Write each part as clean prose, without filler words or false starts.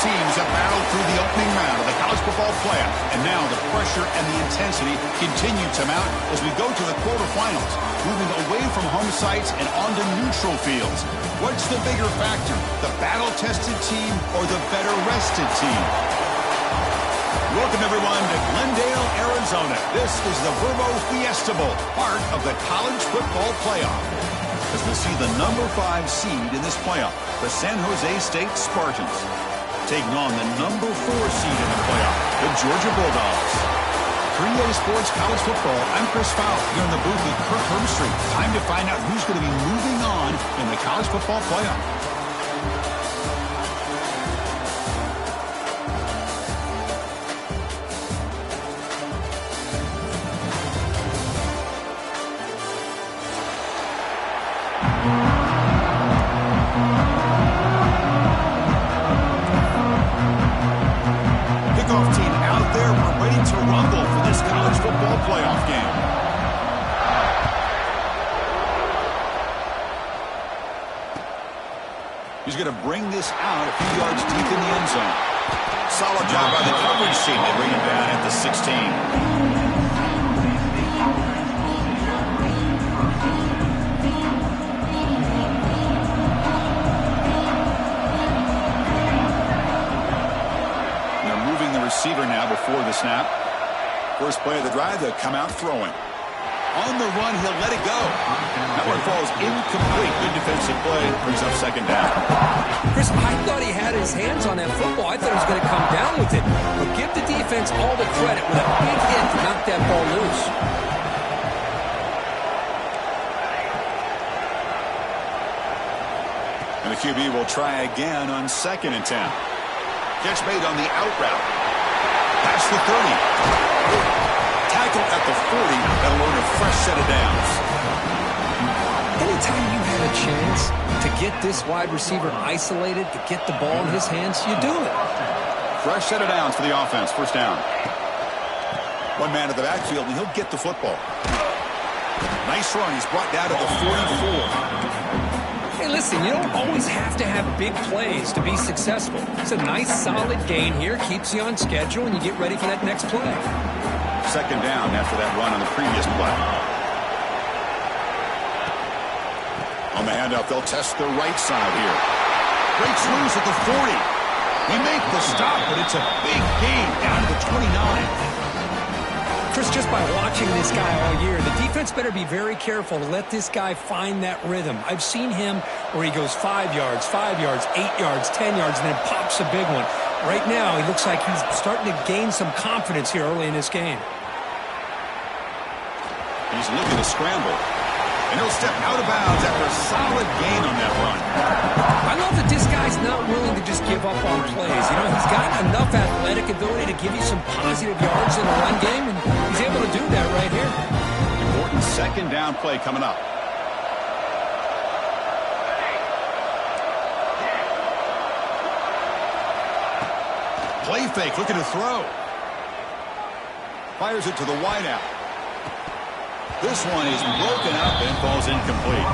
teams have battled through the opening round of the college football playoff, and now the pressure and the intensity continue to mount as we go to the quarterfinals, moving away from home sites and onto neutral fields. What's the bigger factor, the battle-tested team or the better-rested team? Welcome, everyone, to Glendale, Arizona. This is the Verbo Fiesta Bowl, part of the college football playoff. As we see the number 5 seed in this playoff, the San Jose State Spartans, taking on the number 4 seed in the playoff, the Georgia Bulldogs. 3A Sports College Football, I'm Chris Fowler here in the booth with Kirk Herbstreit. Time to find out who's going to be moving on in the college football playoff. He's going to bring this out a few yards deep in the end zone. Solid job by the coverage team to bring him down at the 16. They're moving the receiver now before the snap. First play of the drive, they'll come out throwing. On the run, he'll let it go. That one falls incomplete. Good defensive play. Brings up second down. Chris, I thought he had his hands on that football. I thought he was going to come down with it. But give the defense all the credit with a big hit to knock that ball loose. And the QB will try again on 2nd and 10. Catch made on the out route. Past the 30. Tackle at the 40. That'll earn a fresh set of downs. Anytime you have a chance to get this wide receiver isolated, to get the ball in his hands, you do it. Fresh set of downs for the offense. First down. One man at the backfield, and he'll get the football. Nice run. He's brought down to the 44. Hey, listen, you don't always have to have big plays to be successful. It's a nice, solid gain here. Keeps you on schedule, and you get ready for that next play. Second down after that run on the previous play. On the handoff, they'll test the right side here. Breaks loose at the 40. We make the stop, but it's a big gain down to the 29. Chris, just by watching this guy all year, the defense better be very careful to let this guy find that rhythm. I've seen him where he goes 5 yards, 8 yards, 10 yards, and then pops a big one. Right now, he looks like he's starting to gain some confidence here early in this game. He's looking to scramble. And he'll step out of bounds after a solid gain on that run. I love that this guy's not willing to just give up on plays. You know, he's got enough athletic ability to give you some positive yards in the run game, and he's able to do that right here. Important second down play coming up. Play fake, looking to throw. Fires it to the wideout. This one is broken up and falls incomplete.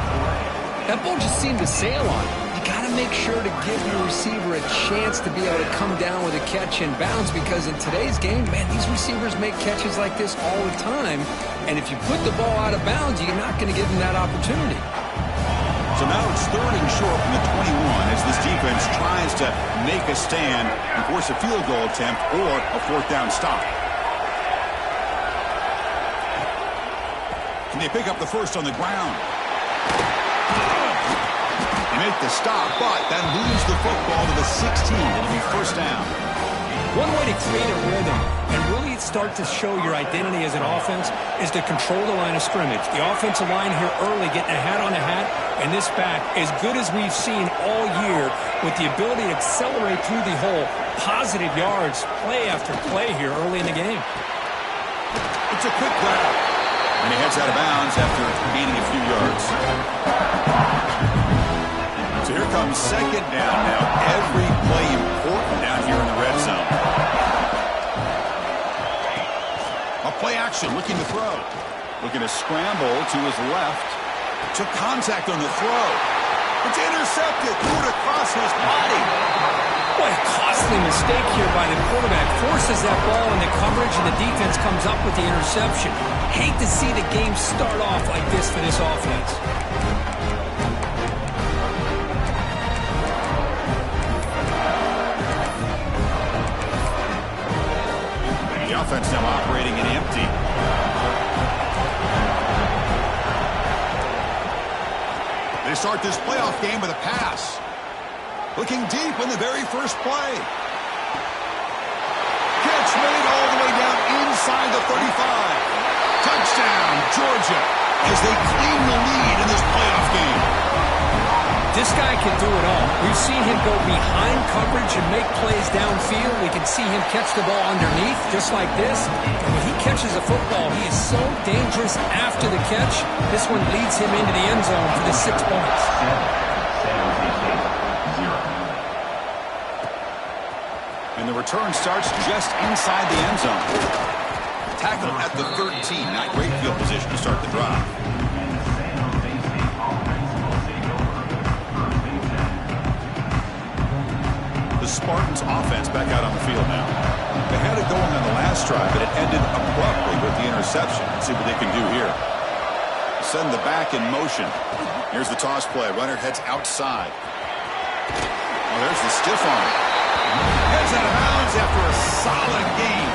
That ball just seemed to sail on. You got to make sure to give your receiver a chance to be able to come down with a catch and bounce, because in today's game, man, these receivers make catches like this all the time. And if you put the ball out of bounds, you're not going to give them that opportunity. So now it's 3rd and short from the 21 as this defense tries to make a stand and force a field goal attempt or a 4th down stop. Can they pick up the first on the ground? They make the stop, but that moves the football to the 16. It'll be first down. One way to create a rhythm and really start to show your identity as an offense is to control the line of scrimmage. The offensive line here early getting a hat on a hat, and this back, as good as we've seen all year, with the ability to accelerate through the hole, positive yards, play after play here early in the game. It's a quick grab, and he heads out of bounds after gaining a few yards. So here comes second down now. Every play important down here in the red zone. A play action, looking to throw. Looking to scramble to his left. Took contact on the throw. It's intercepted. Threw it across his body. Boy, a costly mistake here by the quarterback. Forces that ball into coverage, and the defense comes up with the interception. Hate to see the game start off like this for this offense. The offense now operating in empty. They start this playoff game with a pass. Looking deep in the very first play. Catch made all the way down inside the 35. Touchdown, Georgia, as they claim the lead in this playoff game. This guy can do it all. We've seen him go behind coverage and make plays downfield. We can see him catch the ball underneath, just like this. And when he catches a football, he is so dangerous after the catch. This one leads him into the end zone for the 6 points. And the return starts just inside the end zone. Tackle at the 13. Not great field position to start the drive. The Spartans offense back out on the field now. They had it going on the last drive, but it ended abruptly with the interception. Let's see what they can do here. Send the back in motion. Here's the toss play. Runner heads outside. Oh, there's the stiff arm. Heads out of bounds after a solid game.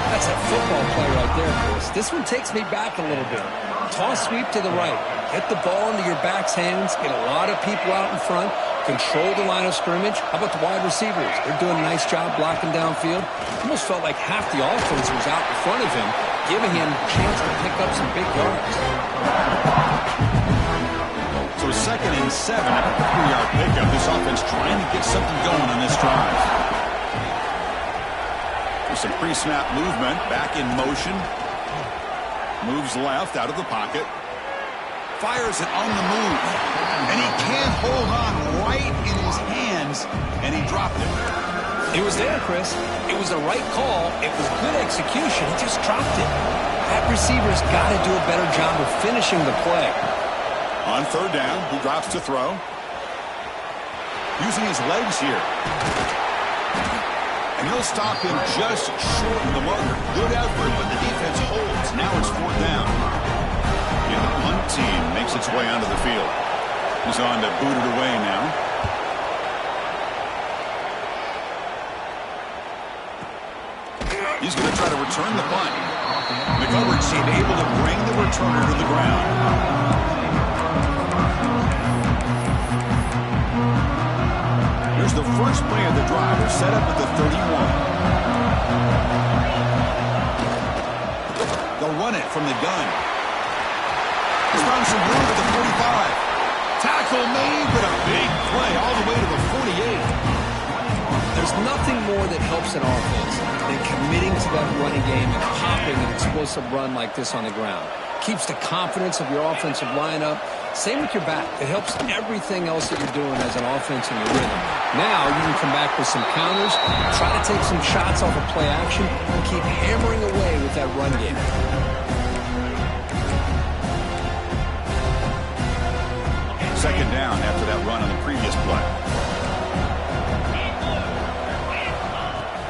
That's a football play right there, Chris. This one takes me back a little bit. Toss sweep to the right. Get the ball into your back's hands. Get a lot of people out in front. Control the line of scrimmage. How about the wide receivers? They're doing a nice job blocking downfield. Almost felt like half the offense was out in front of him, giving him a chance to pick up some big yards. So 2nd and 7 after a 3-yard pickup. This offense trying to get something going on this drive. With some pre-snap movement, back in motion. Moves left out of the pocket. Fires it on the move. And he can't hold on right in his hands. And he dropped it. It was there, Chris. It was the right call. It was good execution. He just dropped it. That receiver's got to do a better job of finishing the play. On 3rd down, he drops to throw. Using his legs here. And he'll stop him just short of the marker. Good effort, but the defense holds. Now it's 4th down. And the punt team makes its way onto the field. He's on to boot it away now. He's going to try to return the punt. The coverage team able to bring the returner to the ground. Here's the first play of the drive. They're set up at the 31. They'll run it from the gun. He's found some room at the 45. Tackle made, but a big play all the way to the 48. There's nothing more that helps an offense than committing to that running game and popping an explosive run like this on the ground. Keeps the confidence of your offensive lineup. Same with your back. It helps everything else that you're doing as an offense in your rhythm. Now you can come back with some counters, try to take some shots off of play action, and keep hammering away with that run game. 2nd down after that run on the previous play.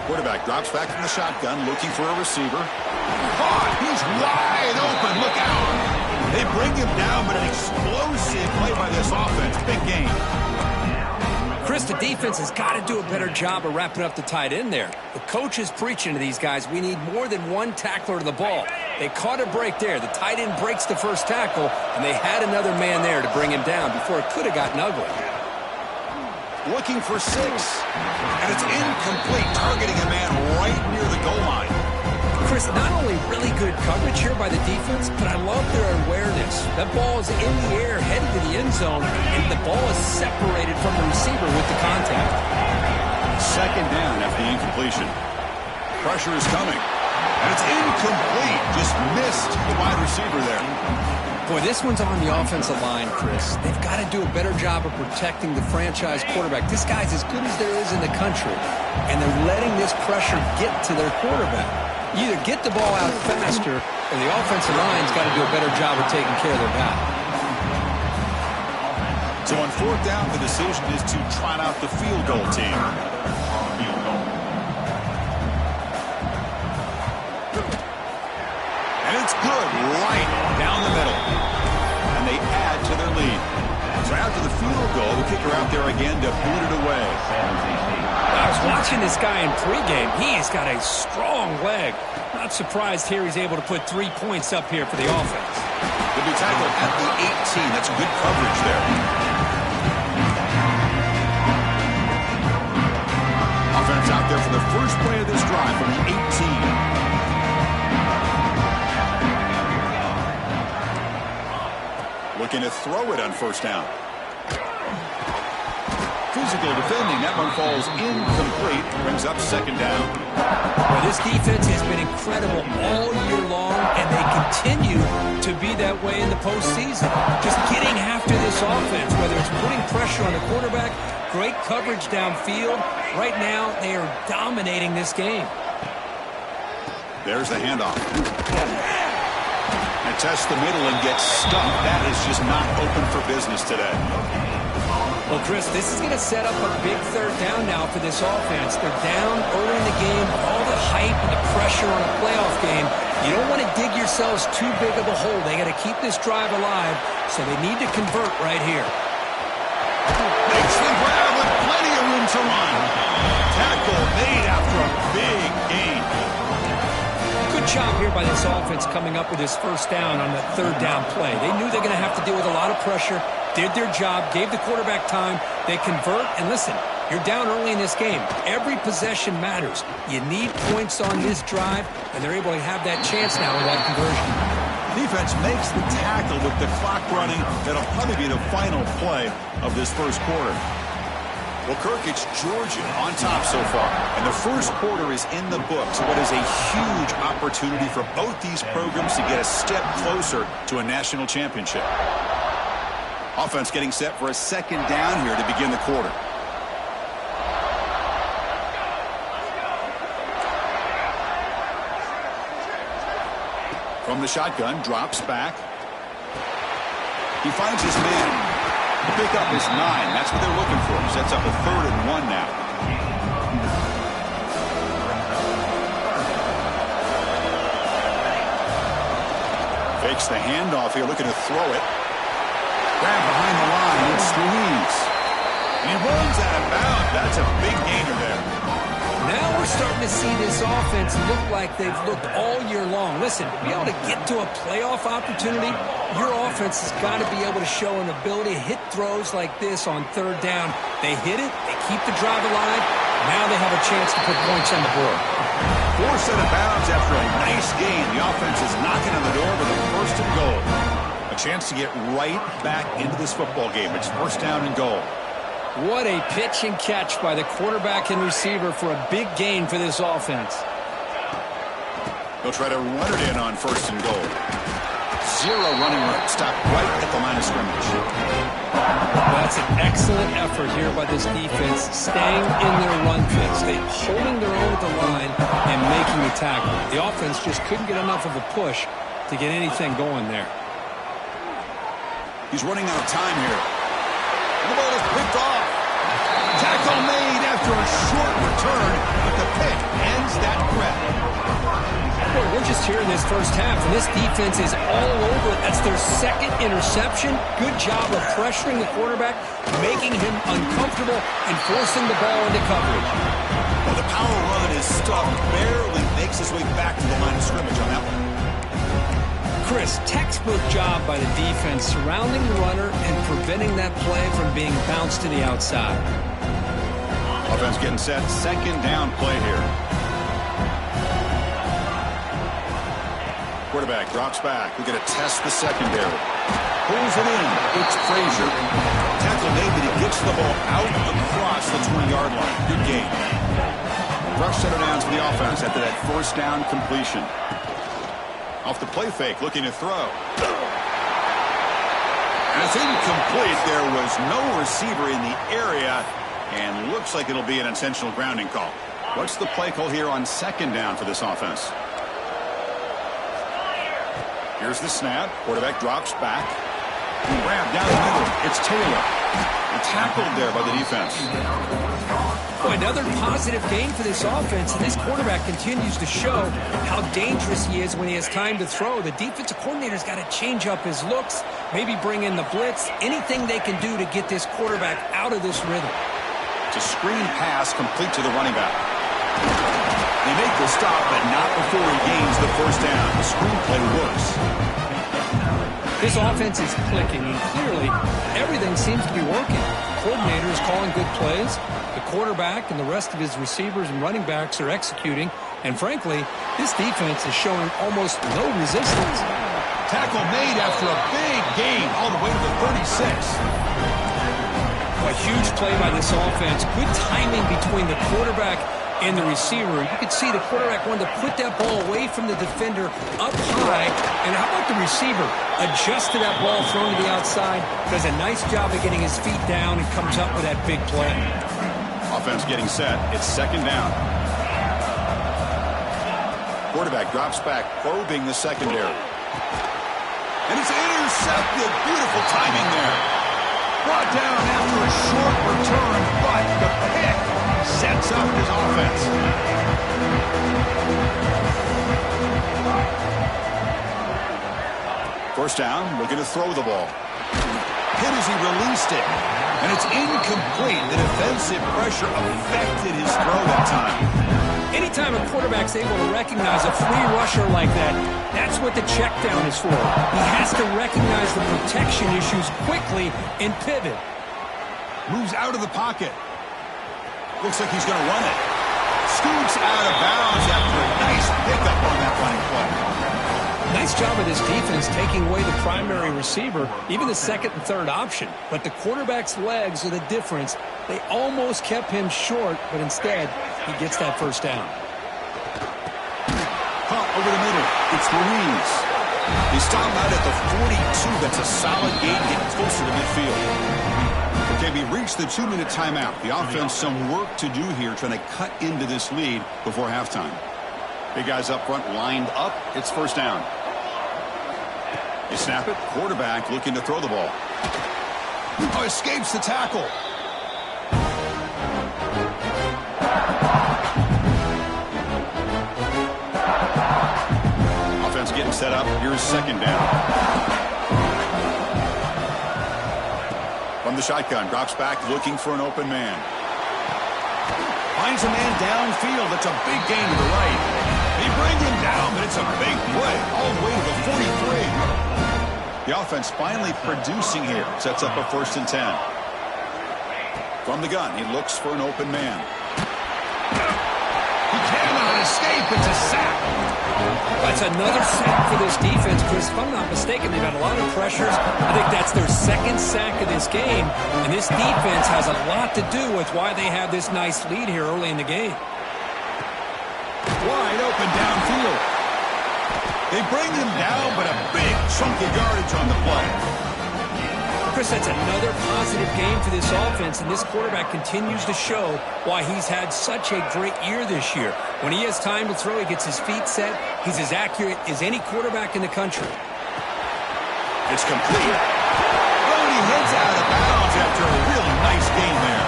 Quarterback drops back from the shotgun, looking for a receiver. Caught! He's wide open. Look out! They bring him down, but an explosive play by this offense. Big game. Chris, the defense has got to do a better job of wrapping up the tight end there. The coach is preaching to these guys, we need more than one tackler to the ball. They caught a break there. The tight end breaks the first tackle, and they had another man there to bring him down before it could have gotten ugly. Looking for 6. And it's incomplete, targeting a man right near the goal line. Chris, not only really good coverage here by the defense, but I love their awareness. That ball is in the air, headed to the end zone, and the ball is separated from the receiver with the contact. 2nd down after the incompletion. Pressure is coming. And it's incomplete. Just missed the wide receiver there. Boy, this one's on the offensive line, Chris. They've got to do a better job of protecting the franchise quarterback. This guy's as good as there is in the country, and they're letting this pressure get to their quarterback. You either get the ball out faster, or the offensive line's got to do a better job of taking care of their guy. So on fourth down, the decision is to trot out the field goal team. And it's good right down the middle. And they add to their lead. So after the field goal, the kicker out there again to boot it away. I was watching this guy in pregame. He's got a strong leg. Not surprised here he's able to put 3 points up here for the offense. He'll be tackled at the 18. That's good coverage there. Offense out there for the first play of this drive from the 18. Looking to throw it on first down. Physical defending. That one falls incomplete. Brings up second down. Well, this defense has been incredible all year long, and they continue to be that way in the postseason. Just getting after this offense, whether it's putting pressure on the quarterback, great coverage downfield. Right now, they are dominating this game. There's the handoff. And test the middle and get stuffed. That is just not open for business today. Well, Chris, this is going to set up a big third down now for this offense. They're down early in the game. All the hype and the pressure on a playoff game. You don't want to dig yourselves too big of a hole. They got to keep this drive alive, so they need to convert right here. Makes the grab with plenty of room to run. Tackle made after a big gain. Good job here by this offense coming up with this first down on the third down play. They knew they're going to have to deal with a lot of pressure. Did their job, gave the quarterback time. They convert, and listen, you're down early in this game. Every possession matters. You need points on this drive, and they're able to have that chance now with that conversion. Defense makes the tackle with the clock running. That'll probably be the final play of this first quarter. Well, Kirk, it's Georgia on top so far, and the first quarter is in the books. What is a huge opportunity for both these programs to get a step closer to a national championship. Offense getting set for a second down here to begin the quarter. From the shotgun, drops back. He finds his man. The pickup is 9. That's what they're looking for. Sets up a 3rd and 1 now. Fakes the handoff here, looking to throw it. Grab behind the line and squeeze. And he runs out of bounds. That's a big gainer there. Now we're starting to see this offense look like they've looked all year long. Listen, to be able to get to a playoff opportunity, your offense has got to be able to show an ability to hit throws like this on third down. They hit it, they keep the drive alive. Now they have a chance to put points on the board. 4 set of bounds after a nice gain. The offense is knocking on the door with a first and goal. A chance to get right back into this football game. It's first down and goal. What a pitch and catch by the quarterback and receiver for a big gain for this offense. They'll try to run it in on first and goal. 0 running room. Stop right at the line of scrimmage. That's an excellent effort here by this defense, staying in their run fix. They're holding their own at the line and making the tackle. The offense just couldn't get enough of a push to get anything going there. He's running out of time here. And the ball is picked off. Tackle made after a short return, but the pick ends that threat. Well, we're just here in this first half, and this defense is all over it. That's their second interception. Good job of pressuring the quarterback, making him uncomfortable, and forcing the ball into coverage. Well, the power run is stuffed, barely makes his way back to the line of scrimmage on that one. Chris, textbook job by the defense surrounding the runner and preventing that play from being bounced to the outside. Offense getting set. Second down play here. Quarterback drops back. We're going to test the secondary. Pulls it in. It's Frazier. Tackle made, but he gets the ball out across the 20-yard line. Good gain. Rush set of downs for the offense after that first down completion. Off the play fake, looking to throw. And it's incomplete. There was no receiver in the area, and looks like it'll be an intentional grounding call. What's the play call here on second down for this offense? Here's the snap. Quarterback drops back. Grab down the middle. It's Taylor. Tackled there by the defense. Boy, another positive game for this offense, and this quarterback continues to show how dangerous he is when he has time to throw. The defensive coordinator's got to change up his looks, maybe bring in the blitz, anything they can do to get this quarterback out of this rhythm. It's a screen pass complete to the running back. They make the stop, but not before he gains the first down. The screenplay works. This offense is clicking, and clearly everything seems to be working. The coordinator is calling good plays. The quarterback and the rest of his receivers and running backs are executing. And frankly, this defense is showing almost no resistance. Tackle made after a big gain all the way to the 36. A huge play by this offense. Good timing between the quarterback and the receiver. You could see the quarterback wanted to put that ball away from the defender up high. And how about the receiver? Adjust to that ball thrown to the outside. Does a nice job of getting his feet down and comes up with that big play. Offense getting set. It's second down. Quarterback drops back, probing the secondary. And it's intercepted. Beautiful timing there. Brought down after a short return, but the pick sets up his offense. First down, looking to throw the ball. Hit as he released it. And it's incomplete. The defensive pressure affected his throw that time. Anytime a quarterback's able to recognize a free rusher like that, that's what the check down is for. He has to recognize the protection issues quickly and pivot. Moves out of the pocket. Looks like he's going to run it. Scoots out of bounds after a nice pickup on that running play. Nice job of this defense taking away the primary receiver, even the second and third option. But the quarterback's legs are the difference. They almost kept him short, but instead, he gets that first down. Pump over the middle. It's Louise. They stop out at the 42. That's a solid gain, getting closer to midfield. Okay, we reached the 2-minute timeout. The offense some work to do here, trying to cut into this lead before halftime. Big guys up front lined up. It's first down. They snap it. Quarterback looking to throw the ball. Oh, escapes the tackle. Offense getting set up. Here's second down. From the shotgun, drops back looking for an open man. Finds a man downfield. That's a big gain to the right. They bring him down, but it's a big play all the way to the 43. The offense finally producing here. Sets up a 1st and 10. From the gun, he looks for an open man. He cannot escape. It's a sack. That's another sack for this defense, Chris. If I'm not mistaken, they've had a lot of pressures. I think that's their second sack of this game. And this defense has a lot to do with why they have this nice lead here early in the game. Wide open downfield. They bring him down, but a big chunk of yardage on the play. Chris, that's another positive game for this offense, and this quarterback continues to show why he's had such a great year this year. When he has time to throw, he gets his feet set. He's as accurate as any quarterback in the country. It's complete. Oh, and he heads out of bounds after a really nice gain there.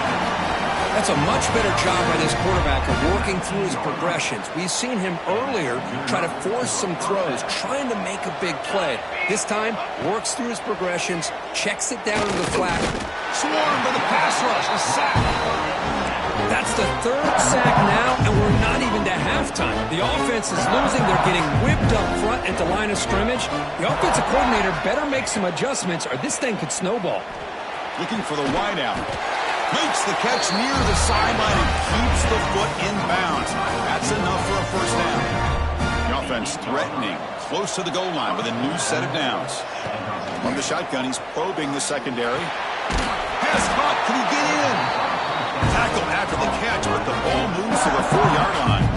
That's a much better job by this quarterback of working through his progressions. We've seen him earlier try to force some throws, trying to make a big play. This time, works through his progressions, checks it down to the flat. Swarmed by the pass rush, a sack. That's the third sack now, and we're not even to halftime. The offense is losing. They're getting whipped up front at the line of scrimmage. The offensive coordinator better make some adjustments, or this thing could snowball. Looking for the wideout. Makes the catch near the sideline and keeps the foot in bounds. That's enough for a first down. The offense threatening, close to the goal line with a new set of downs. From the shotgun, he's probing the secondary. Pass caught. Can he get in? Tackle after the catch, but the ball moves to the 4-yard line.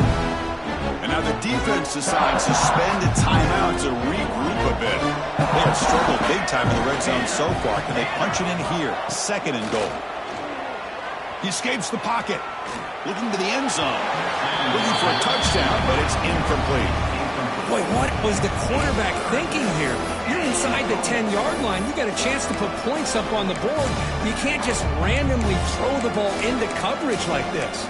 And now the defense decides to spend a timeout to regroup a bit. They have struggled big time in the red zone so far. Can they punch it in here? Second and goal. He escapes the pocket. Looking to the end zone. Looking for a touchdown, but it's incomplete. Boy, what was the quarterback thinking here? You're inside the 10-yard line. You got a chance to put points up on the board. You can't just randomly throw the ball into coverage like this.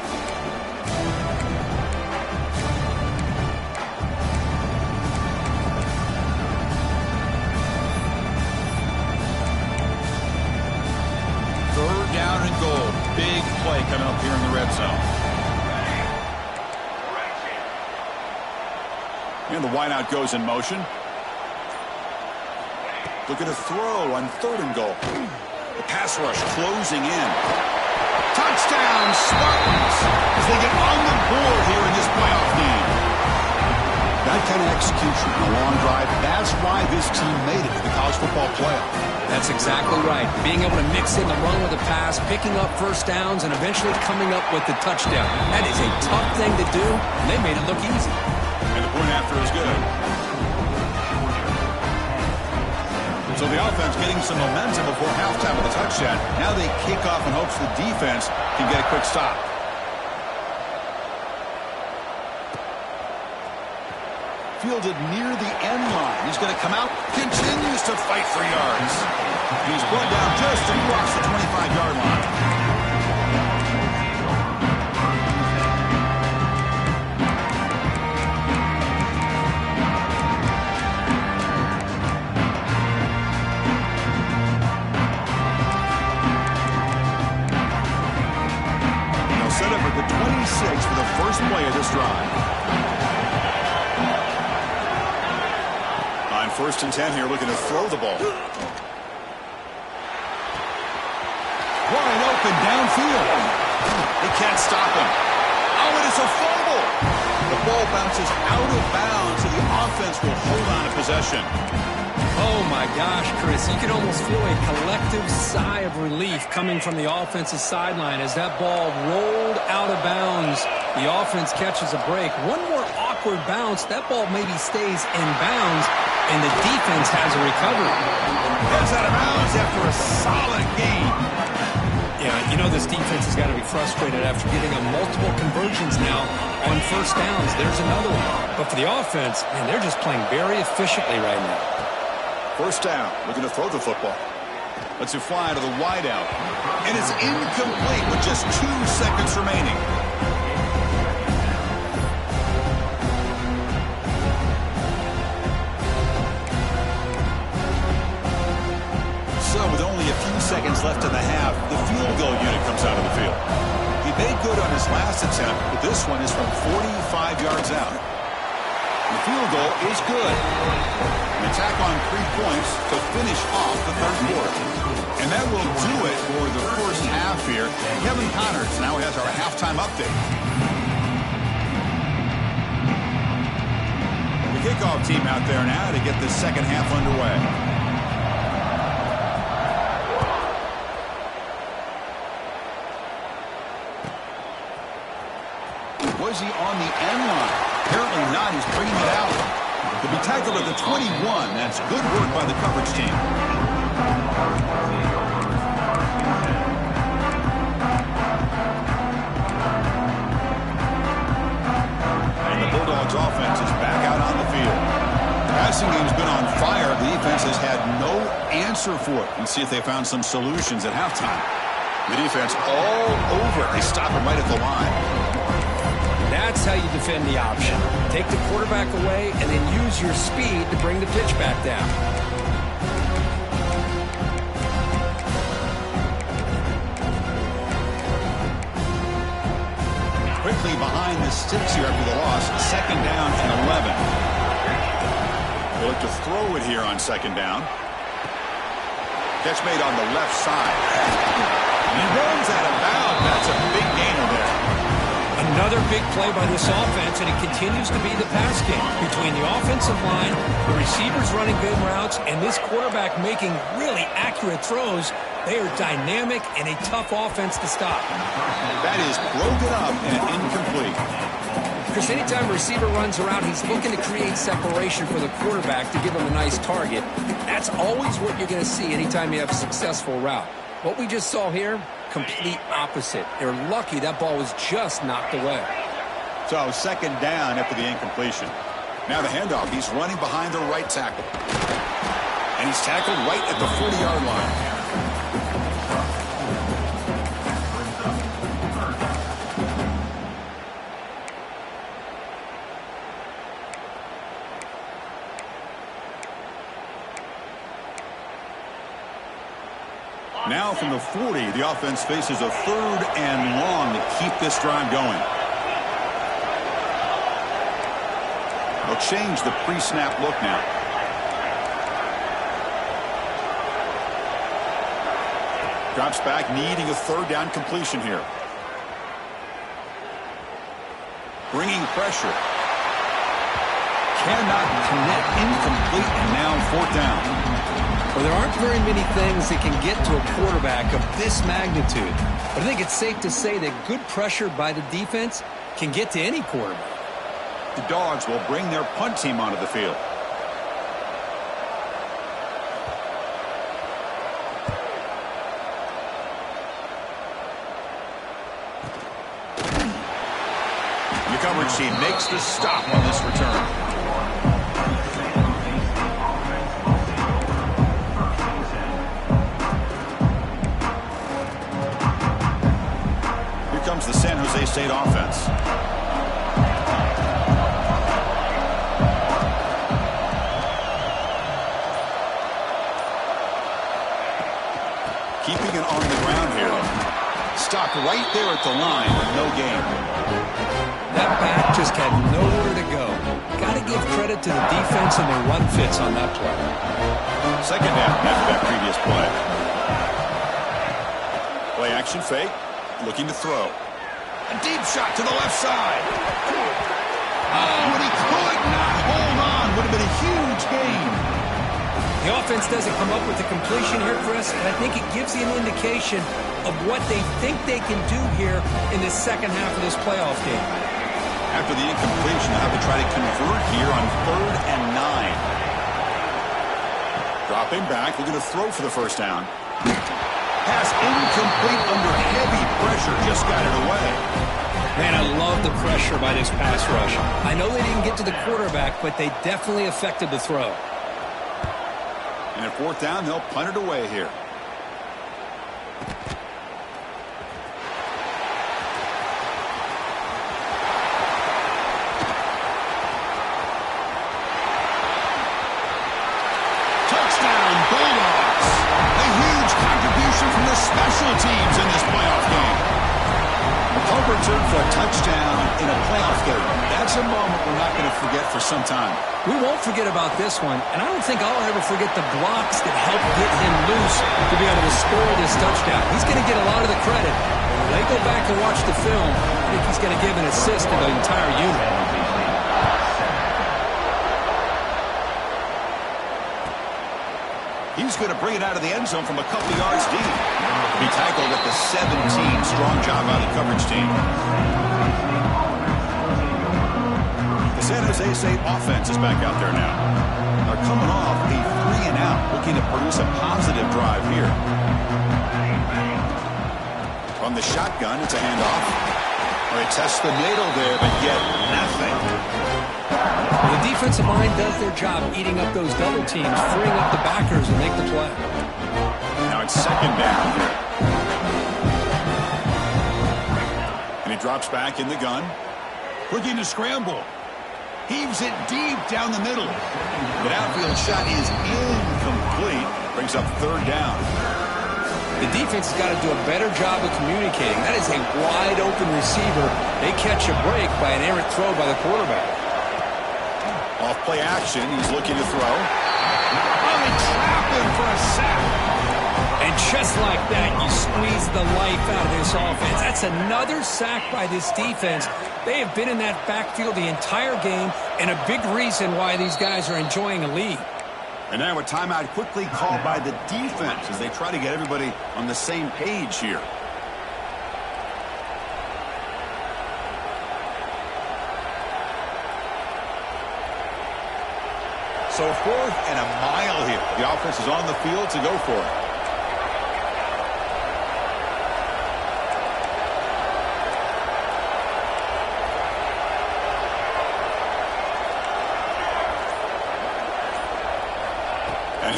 Third down and goal. Big play coming up here in the red zone. And the wideout goes in motion. Looking to throw on third and goal. The pass rush closing in. Touchdown, Spartans, as they get on the board here in this playoff game. That kind of execution on a long drive, that's why this team made it to the college football playoff. That's exactly right. Being able to mix in the run with the pass, picking up first downs, and eventually coming up with the touchdown. That is a tough thing to do, and they made it look easy. And the point after is good. So the offense getting some momentum before halftime with a touchdown. Now they kick off in hopes the defense can get a quick stop. Fielded near the end line. He's going to come out, continues to fight for yards. He's brought down just across the 25-yard line. Set up at the 26 for the first play of this drive. On 1st and 10 here, looking to throw the ball. Wide open downfield. They can't stop him. Oh, it is a fumble. The ball bounces out of bounds, so the offense will hold on to possession. Oh, my gosh, Chris. You can almost feel a collective sigh of relief coming from the offensive sideline as that ball rolled out of bounds. The offense catches a break. One more awkward bounce. That ball maybe stays in bounds, and the defense has a recovery. Heads out of bounds after a solid game. Yeah, you know this defense has got to be frustrated after getting multiple conversions now on first downs. There's another one. But for the offense, man, they're just playing very efficiently right now. First down, looking to throw the football. Lets it fly to the wideout. And it's incomplete with just 2 seconds remaining. So with only a few seconds left in the half, the field goal unit comes out of the field. He made good on his last attempt, but this one is from 45 yards out. The field goal is good. An attack on 3 points to finish off the third quarter. And that will do it for the first half here. Kevin Connors now has our halftime update. The kickoff team out there now to get the second half underway. Was he on the end line? Apparently not. He's bringing it out. To be tackled at the 21. That's good work by the coverage team. And the Bulldogs offense is back out on the field. Passing game's been on fire. The defense has had no answer for it. Let's see if they found some solutions at halftime. The defense all over it. They stop him right at the line. That's how you defend the option. Take the quarterback away and then use your speed to bring the pitch back down. Quickly behind the sticks here after the loss. 2nd down and 11. They'll look to throw it here on 2nd down. Catch made on the left side. And he runs out of bounds. That's a big gainer there. Another big play by this offense, and it continues to be the pass game between the offensive line, the receivers running good routes, and this quarterback making really accurate throws. They are dynamic and a tough offense to stop. That is broken up and incomplete. Because anytime a receiver runs around, he's looking to create separation for the quarterback to give him a nice target. That's always what you're going to see anytime you have a successful route. What we just saw here, complete opposite. They're lucky that ball was just knocked away. So 2nd down after the incompletion. Now the handoff. He's running behind the right tackle. And he's tackled right at the 40-yard line. Now from the 40, the offense faces a 3rd and long to keep this drive going. They'll change the pre-snap look now. Drops back, needing a 3rd down completion here. Bringing pressure. Cannot connect, incomplete, and now 4th down. Well, there aren't very many things that can get to a quarterback of this magnitude. But I think it's safe to say that good pressure by the defense can get to any quarterback. The Dogs will bring their punt team onto the field. The coverage team makes the stop on this return. The San Jose State offense. Keeping it on the ground here. Stopped right there at the line with no gain. That back just had nowhere to go. Got to give credit to the defense and their run fits on that play. 2nd down after that previous play. Play action fake. Looking to throw. A deep shot to the left side. Oh, and he could not hold on. Would have been a huge gain. The offense doesn't come up with the completion here, Chris, and I think it gives you an indication of what they think they can do here in the second half of this playoff game. After the incompletion, they'll have to try to convert here on 3rd and 9. Dropping back, looking to throw for the 1st down. Pass incomplete under heavy pressure. Just got it away. Man, I love the pressure by this pass rush. I know they didn't get to the quarterback, but they definitely affected the throw. And at 4th down, they'll punt it away here. Touchdown, Bulldogs. A huge contribution from the special teams in this playoff game. Punt return for a touchdown in a playoff game. That's a moment we're not going to forget for some time. We won't forget about this one, and I don't think I'll ever forget the blocks that helped get him loose to be able to score this touchdown. He's going to get a lot of the credit. When they go back and watch the film, I think he's going to give an assist to the entire unit. He's going to bring it out of the end zone from a couple yards deep. He tackled at the 17. Strong job by the coverage team. The San Jose State offense is back out there now. They're coming off a 3-and-out, looking to produce a positive drive here. From the shotgun, it's a handoff. They test the middle there, but get nothing. The defensive line does their job eating up those double teams, freeing up the backers and make the play. Now it's 2nd down here. And he drops back in the gun. Looking to scramble. Heaves it deep down the middle. The outfield shot is incomplete. Brings up 3rd down. The defense has got to do a better job of communicating. That is a wide open receiver. They catch a break by an errant throw by the quarterback. Off play action, he's looking to throw. Oh, they trap him for a sack. And just like that, you squeeze the life out of this offense. That's another sack by this defense. They have been in that backfield the entire game, and a big reason why these guys are enjoying a lead. And now a timeout quickly called by the defense as they try to get everybody on the same page here. So 4th and a mile here. The offense is on the field to go for it.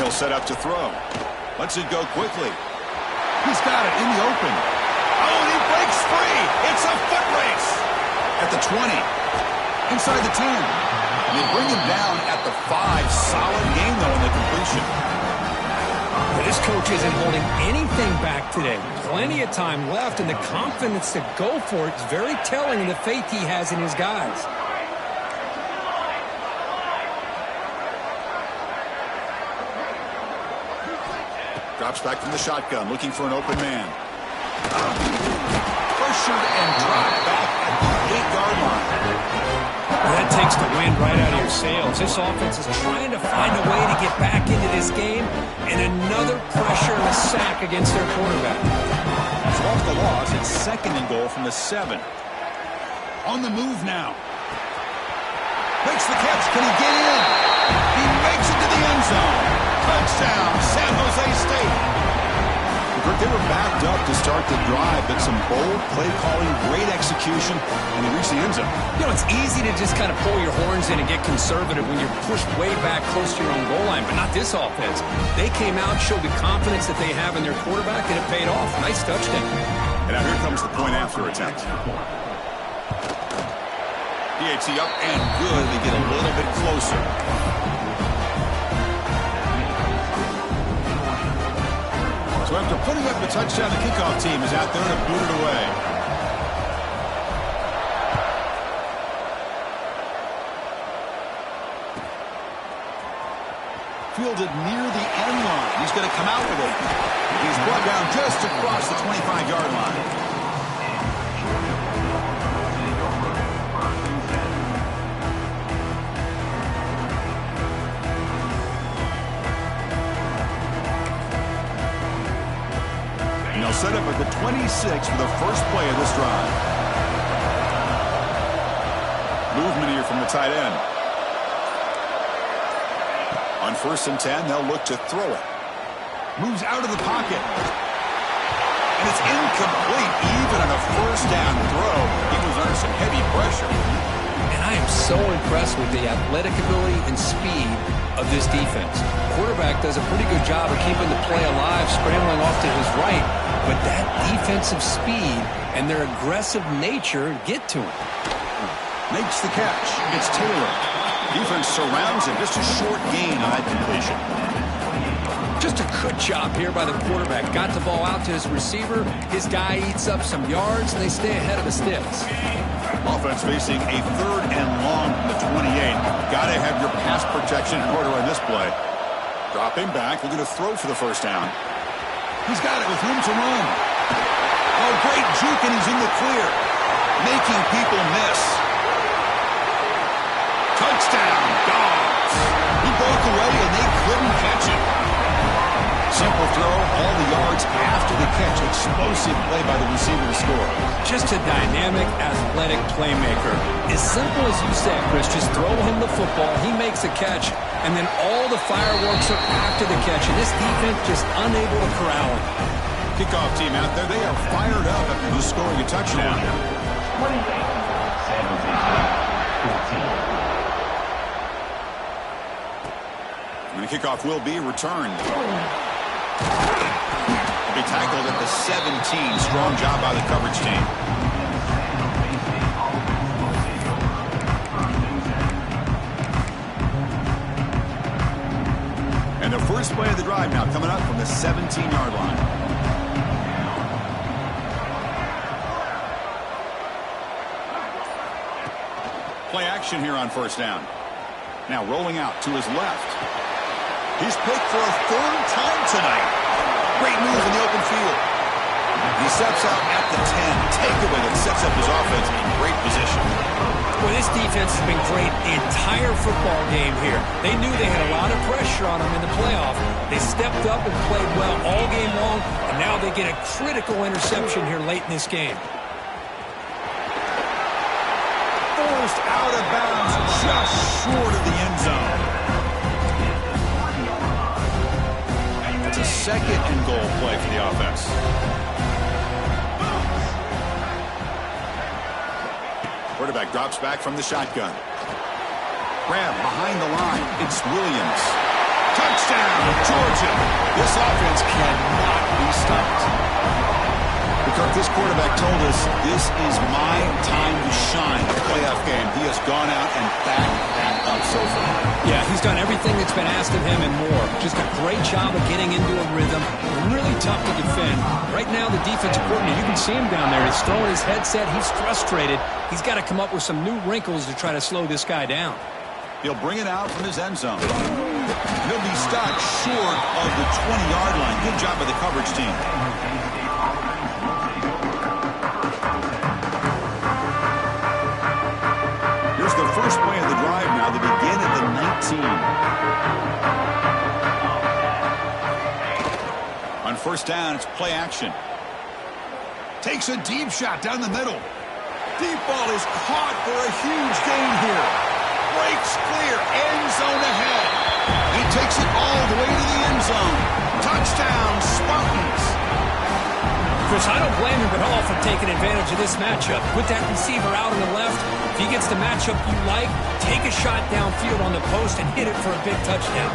He'll set up to throw. Lets it go quickly. He's got it in the open. Oh, and he breaks free. It's a foot race. At the 20. Inside the 10. They bring him down at the 5. Solid game, though, in the completion. This coach isn't holding anything back today. Plenty of time left, and the confidence to go for it is very telling of the faith he has in his guys. Drops back from the shotgun, looking for an open man. Pressured and dropped back at the 8-yard line. Well, that takes the wind right out of your sails. This offense is trying to find a way to get back into this game, and another pressure and a sack against their quarterback. It's off the loss. It's 2nd and goal from the 7. On the move now. Makes the catch. Can he get in? He makes it to the end zone. Touchdown, San Jose State. They were backed up to start the drive, but some bold play calling, great execution, and they reached the end zone. You know, it's easy to just kind of pull your horns in and get conservative when you're pushed way back close to your own goal line, but not this offense. They came out, showed the confidence that they have in their quarterback, and it paid off. Nice touchdown. And now here comes the point after attempt. PAT up and good. They get a little bit closer. So after putting up the touchdown, the kickoff team is out there to boot it away. Fielded near the end line. He's going to come out with it. He's brought down just across the 25-yard line. Set up at the 26 for the first play of this drive. Movement here from the tight end. On 1st and 10, they'll look to throw it. Moves out of the pocket. And it's incomplete, even on a 1st down throw. He was under some heavy pressure. And I am so impressed with the athletic ability and speed of this defense. Quarterback does a pretty good job of keeping the play alive, scrambling off to his right. But that defensive speed and their aggressive nature get to him. Makes the catch. It's Taylor. Defense surrounds him. Just a short gain on that completion. Just a good job here by the quarterback. Got the ball out to his receiver. His guy eats up some yards, and they stay ahead of the sticks. Offense facing a 3rd and long from the 28. Got to have your pass protection in order on this play. Dropping back. Looking to throw for the 1st down. He's got it with room to run. Oh, great juke, and he's in the clear. Making people miss. Touchdown, Dogs. He broke away, and they couldn't catch him. Simple throw, all the yards after the catch. Explosive play by the receiver to score. Just a dynamic, athletic playmaker. As simple as you said, Chris, just throw him the football, he makes a catch, and then all the fireworks are after the catch, and this defense just unable to corral him. Kickoff team out there, they are fired up after just scoring a touchdown. And the kickoff will be returned. He'll be tackled at the 17. Strong job by the coverage team. And the first play of the drive now coming up from the 17-yard line. Play action here on 1st down. Now rolling out to his left. He's picked for a 3rd time tonight. Great move in the open field. He steps out at the 10. Takeaway that sets up his offense in great position. Well, this defense has been great the entire football game here. They knew they had a lot of pressure on them in the playoff. They stepped up and played well all game long, and now they get a critical interception here late in this game. Forced out of bounds, just short of the end zone. That's a 2nd and goal play for the offense. Quarterback drops back from the shotgun. Grab behind the line. It's Williams. Touchdown, Georgia. This offense cannot be stopped. Kirk, this quarterback told us this is my time to shine. A playoff game. He has gone out and backed that up so far. Yeah, he's done everything that's been asked of him and more. Just a great job of getting into a rhythm. Really tough to defend. Right now, the defensive coordinator, you can see him down there. He's throwing his headset. He's frustrated. He's got to come up with some new wrinkles to try to slow this guy down. He'll bring it out from his end zone. He'll be stopped short of the 20-yard line. Good job by the coverage team. Here's the first play of the drive now. They begin at the 19. On first down, it's play action. Takes a deep shot down the middle. Deep ball is caught for a huge gain here. Breaks clear, end zone ahead. He takes it all the way to the end zone. Touchdown, Spartans. Chris, I don't blame him at all for taking advantage of this matchup. Put that receiver out on the left. If he gets the matchup you like, take a shot downfield on the post and hit it for a big touchdown.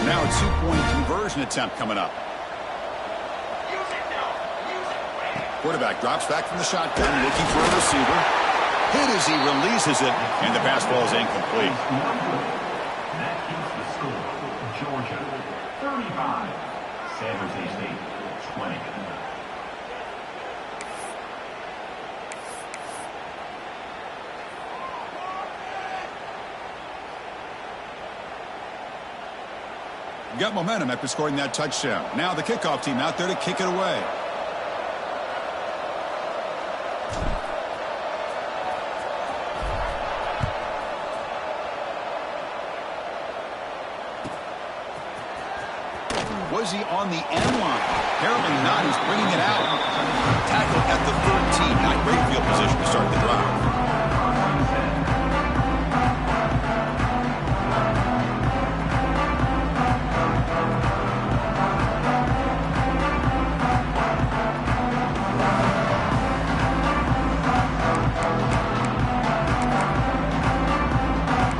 Now a two-point conversion attempt coming up. Quarterback drops back from the shotgun, looking for a receiver. Hit as he releases it, and the pass ball is incomplete. That keeps the score. Georgia, 35. San Jose State, 20. Got momentum after scoring that touchdown. Now the kickoff team out there to kick it away. Was he on the end line? Apparently not. He's bringing it out. Tackle at the 13. Not great field position to start the drive.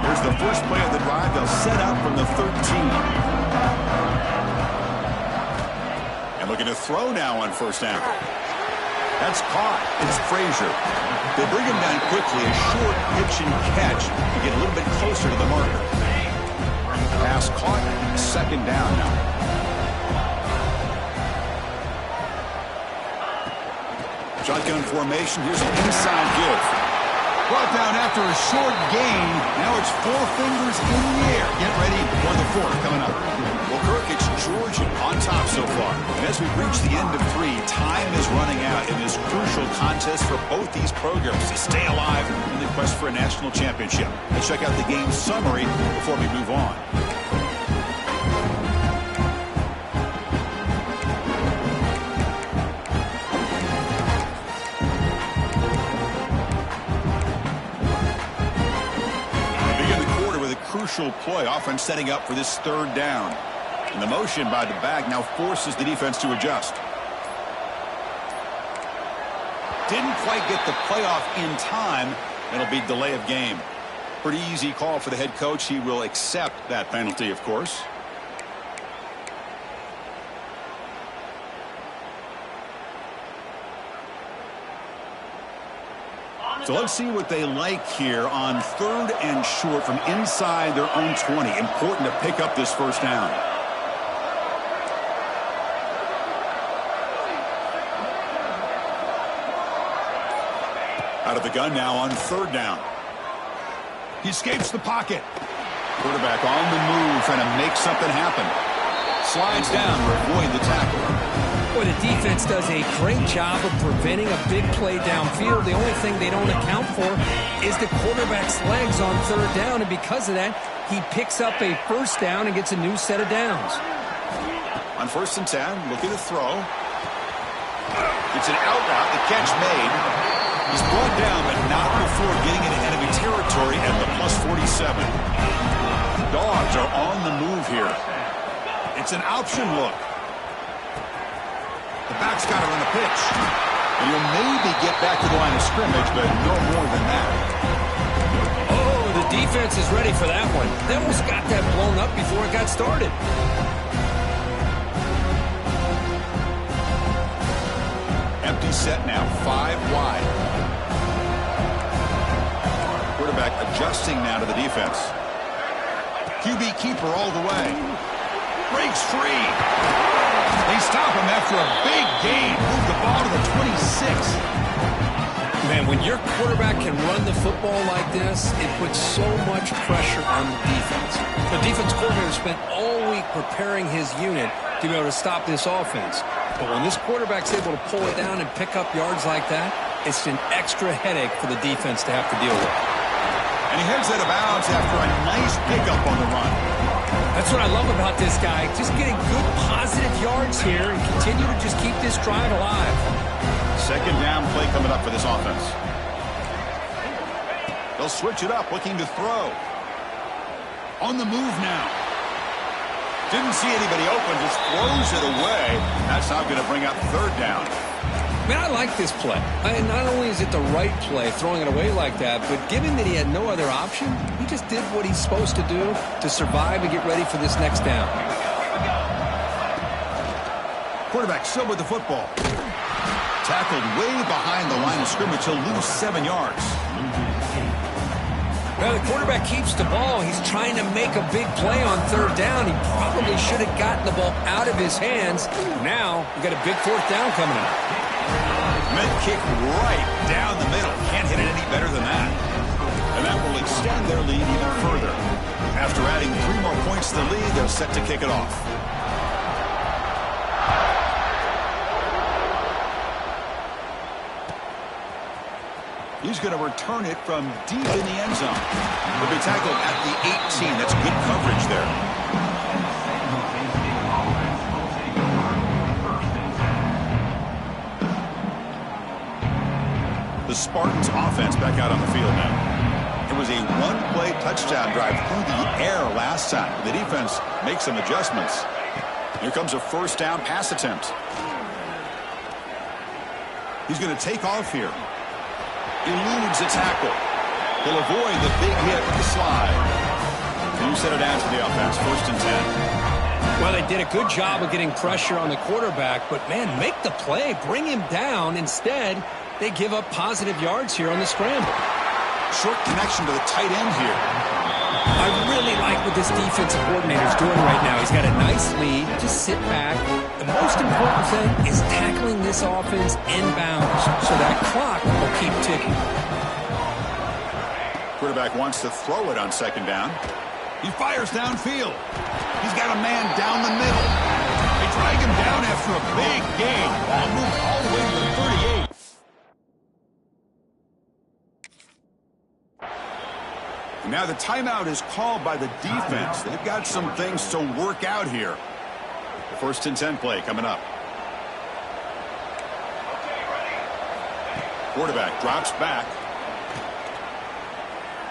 Here's the first play of the drive. They'll set up from the 13. Looking to throw now on first down. That's caught. It's Frazier. They bring him down quickly. A short pitch and catch to get a little bit closer to the marker. Pass caught. Second down now. Shotgun formation. Here's an inside give. Brought down after a short gain. Now it's four fingers in the air. Get ready for the fourth coming up. Well, Kirk, it's Georgia on top so far. And as we reach the end of three, time is running out in this crucial contest for both these programs to stay alive in the quest for a national championship. Let's check out the game summary before we move on. Crucial play, offense setting up for this third down. And the motion by the back now forces the defense to adjust. Didn't quite get the playoff in time. It'll be delay of game. Pretty easy call for the head coach. He will accept that penalty, of course. So let's see what they like here on third and short from inside their own 20. Important to pick up this first down. Out of the gun now on third down. He escapes the pocket. Quarterback on the move, trying to make something happen. Slides down to avoid the tackle. Boy, the defense does a great job of preventing a big play downfield. The only thing they don't account for is the quarterback's legs on third down, and because of that, he picks up a first down and gets a new set of downs. On first and 10, looking to throw. It's an out route, the catch made. He's brought down, but not before getting into enemy territory at the +47. Dogs are on the move here. It's an option look. The back's got it on the pitch. And he'll maybe get back to the line of scrimmage, but no more than that. Oh, the defense is ready for that one. They almost got that blown up before it got started. Empty set now, 5 wide. Quarterback adjusting now to the defense. QB keeper all the way. Breaks free. They stop him after a big gain. Move the ball to the 26. Man, when your quarterback can run the football like this, it puts so much pressure on the defense. The defense coordinator spent all week preparing his unit to be able to stop this offense. But when this quarterback's able to pull it down and pick up yards like that, it's an extra headache for the defense to have to deal with. And he heads out of bounds after a nice pickup on the run. That's what I love about this guy. Just getting good, positive yards here and continue to just keep this drive alive. Second down play coming up for this offense. They'll switch it up, looking to throw. On the move now. Didn't see anybody open, just throws it away. That's not going to bring up third down. Man, I like this play. And not only is it the right play, throwing it away like that, but given that he had no other option, he just did what he's supposed to do to survive and get ready for this next down. Quarterback still with the football. Tackled way behind the line of scrimmage. He'll lose 7 yards. Well, the quarterback keeps the ball. He's trying to make a big play on third down. He probably should have gotten the ball out of his hands. Now, we've got a big fourth down coming up. Mid kick right down the middle. Can't hit it any better than that. And that will extend their lead even further. After adding 3 more points to the lead, they're set to kick it off. He's going to return it from deep in the end zone. He'll be tackled at the 18. That's good coverage there. The Spartans offense back out on the field now. It was a one-play touchdown drive through the air last time. The defense makes some adjustments. Here comes a first down pass attempt. He's going to take off here. Eludes a tackle. He'll avoid the big hit with the slide. And you set it down to the offense. First and 10. Well, they did a good job of getting pressure on the quarterback, but, man, make the play. Bring him down. Instead, they give up positive yards here on the scramble. Short connection to the tight end here. I really like what this defensive coordinator is doing right now. He's got a nice lead. Just sit back. The most important thing is tackling this offense inbounds so that clock will keep ticking. Quarterback wants to throw it on second down. He fires downfield. He's got a man down the middle. They drag him down after a big gain. Ball moved all the way to the 38. And now the timeout is called by the defense. They've got some things to work out here. The first and 10 play coming up. Quarterback drops back.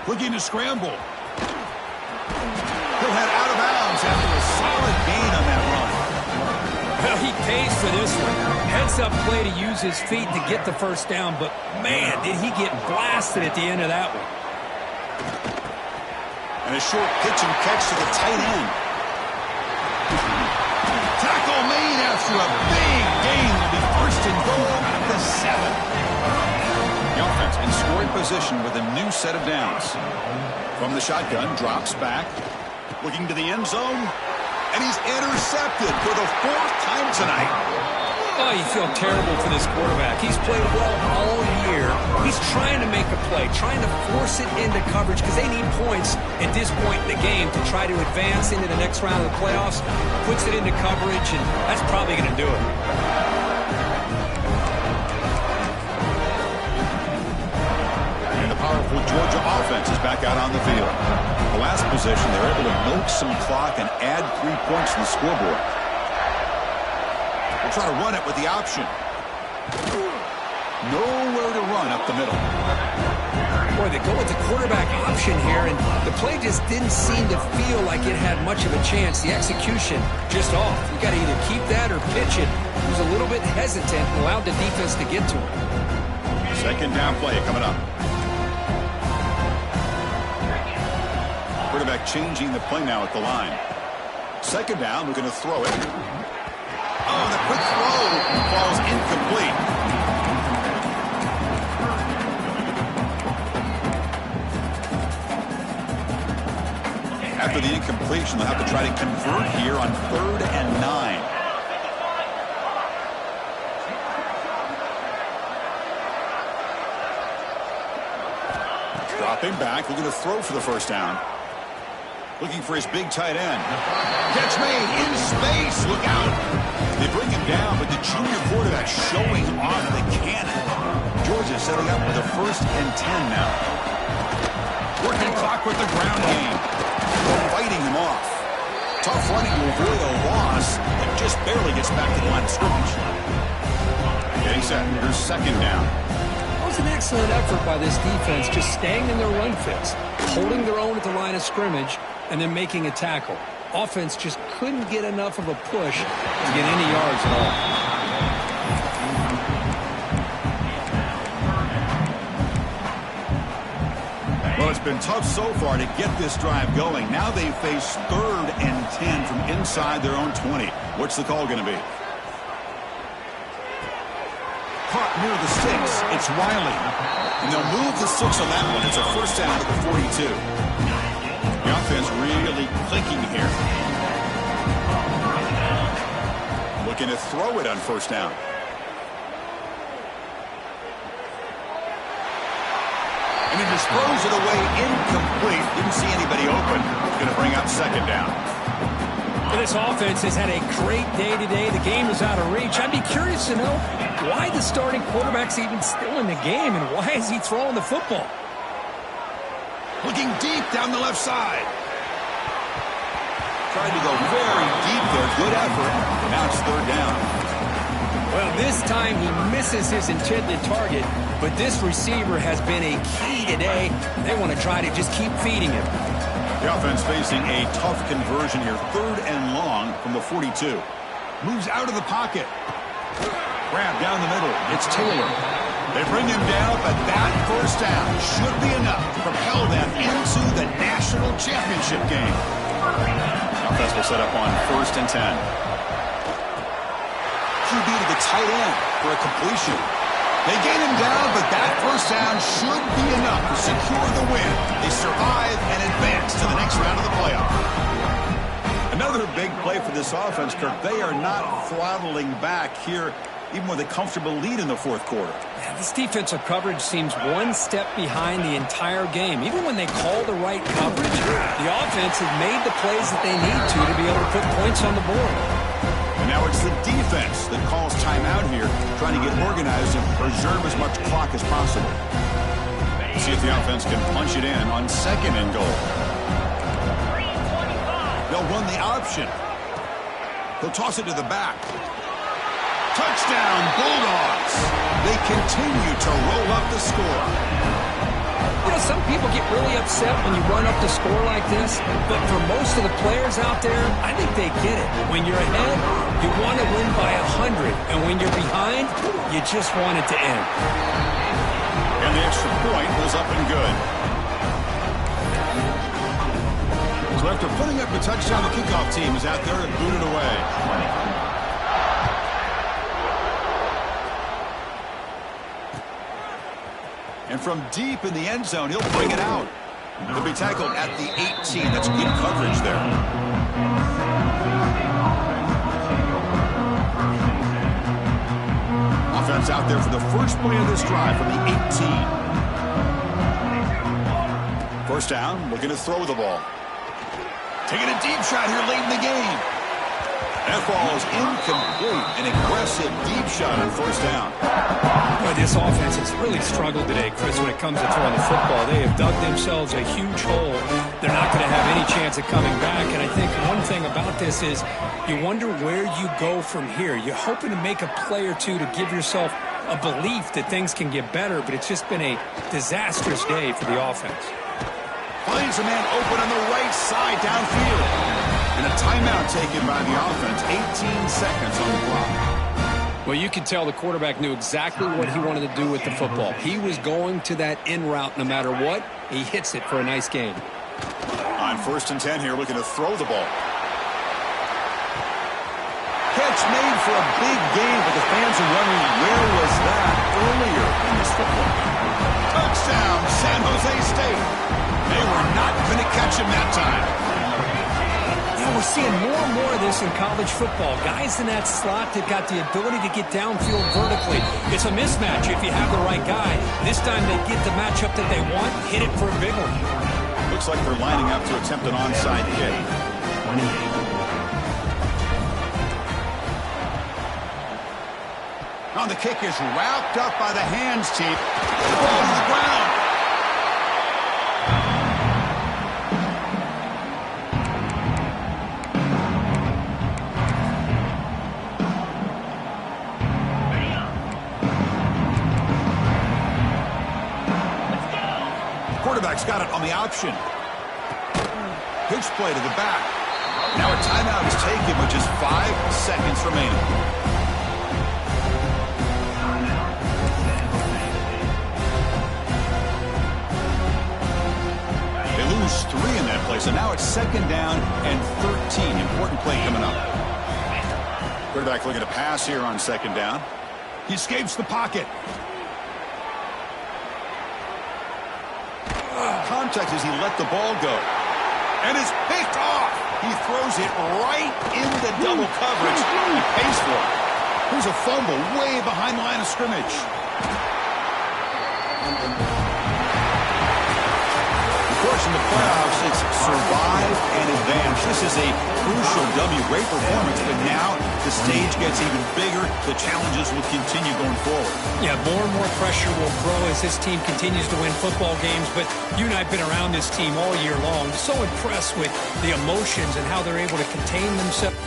Looking to scramble. He'll head out of bounds after a solid gain on that run. Well, he pays for this one. Heads-up play to use his feet to get the first down, but, man, did he get blasted at the end of that one. And a short pitch and catch to the tight end. Tackle made after a big gain. Will be first and goal at the 7. The offense in scoring position with a new set of downs. From the shotgun, drops back. Looking to the end zone. And he's intercepted for the 4th time tonight. Oh, you feel terrible for this quarterback. He's played well all year. He's trying to make a play, trying to force it into coverage because they need points at this point in the game to try to advance into the next round of the playoffs. Puts it into coverage, and that's probably going to do it. And the powerful Georgia offense is back out on the field. The last possession, they were able to milk some clock and add 3 points to the scoreboard. We'll try to run it with the option. Nowhere to run up the middle. Boy, they go with the quarterback option here, and the play just didn't seem to feel like it had much of a chance. The execution just off. You got to either keep that or pitch it. He was a little bit hesitant and allowed the defense to get to him. Second down play coming up. Quarterback changing the play now at the line. Second down, we're going to throw it. Oh, the quick throw falls incomplete. After the incompletion, they'll have to try to convert here on 3rd and 9. Dropping back, looking to throw for the first down. Looking for his big tight end. Catch made in space. Look out. They bring him down, but the junior quarterback showing off the cannon. Georgia setting up with a 1st and 10 now. Working clock with the ground game. Fighting him off. Tough running to avoid a loss that just barely gets back to the line of scrimmage. Getting set. Here's second down. It was an excellent effort by this defense, just staying in their run fits, holding their own at the line of scrimmage, and then making a tackle. Offense just couldn't get enough of a push to get any yards at all. Well, it's been tough so far to get this drive going. Now they face 3rd and 10 from inside their own 20. What's the call going to be? Caught near the 6. It's Riley. And they'll move the 6 on that one. It's a first down at the 42. The offense really clicking here. Looking to throw it on first down. And he just throws it away incomplete. Didn't see anybody open. Going to bring up second down. This offense has had a great day today. The game is out of reach. I'd be curious to know why the starting quarterback's even still in the game and why is he throwing the football? Looking deep down the left side. Tried to go very deep there. Good effort. Now it's 3rd down. Well, this time he misses his intended target, but this receiver has been a key today. They want to try to just keep feeding him. The offense facing a tough conversion here. 3rd and long from the 42. Moves out of the pocket. Grab down the middle. It's Taylor. They bring him down, but that first down should be enough to propel them into the national championship game. Offense will set up on 1st and 10. QB to the tight end for a completion. They gain him down, but that first down should be enough to secure the win. They survive and advance to the next round of the playoff. Another big play for this offense, Kirk. They are not throttling back here, even with a comfortable lead in the 4th quarter. Yeah, this defensive coverage seems one step behind the entire game. Even when they call the right coverage, the offense has made the plays that they need to be able to put points on the board. And now it's the defense that calls timeout here, trying to get organized and preserve as much clock as possible. See if the offense can punch it in on 2nd and goal. They'll run the option. He'll toss it to the back. Touchdown, Bulldogs. They continue to roll up the score. You know, some people get really upset when you run up the score like this, but for most of the players out there, I think they get it. When you're ahead, you want to win by 100, and when you're behind, you just want it to end. And the extra point was up and good. So after putting up a touchdown, the kickoff team is out there and booted away. And from deep in the end zone, he'll bring it out. He'll be tackled at the 18. That's good coverage there. Offense out there for the first play of this drive from the 18. First down, looking to throw the ball. Taking a deep shot here late in the game. That ball is incomplete. An aggressive deep shot on first down. Boy, this offense has really struggled today, Chris, when it comes to throwing the football. They have dug themselves a huge hole. They're not going to have any chance of coming back. And I think one thing about this is you wonder where you go from here. You're hoping to make a play or two to give yourself a belief that things can get better, but it's just been a disastrous day for the offense. Finds a man open on the right side downfield. And a timeout taken by the offense. 18 seconds on the clock. Well, you could tell the quarterback knew exactly what he wanted to do with the football. He was going to that in route no matter what. He hits it for a nice gain. On 1st and 10 here, looking to throw the ball. Catch made for a big gain, but the fans are wondering where was that earlier in this football game. Touchdown, San Jose State. They were not going to catch him that time. Yeah, we're seeing more and more of this in college football. Guys in that slot that got the ability to get downfield vertically. It's a mismatch if you have the right guy. This time they get the matchup that they want, hit it for a big one. Looks like they're lining up to attempt an onside kick. 28. On the kick is wrapped up by the hands team. The ball to the ground. Quarterback's got it on the option. Pitch play to the back. Now a timeout is taken with just 5 seconds remaining. Lose 3 in that play, so now it's 2nd down and 13. Important play coming up. Quarterback looking to pass here on 2nd down. He escapes the pocket. Contact as he let the ball go. And is picked off. He throws it right into double coverage and pays for it. Here's a fumble way behind the line of scrimmage. Of course, in the playoffs, it's survive and advance. This is a crucial W. Great performance, but now the stage gets even bigger. The challenges will continue going forward. Yeah, more and more pressure will grow as this team continues to win football games, but you and I have been around this team all year long. So impressed with the emotions and how they're able to contain themselves.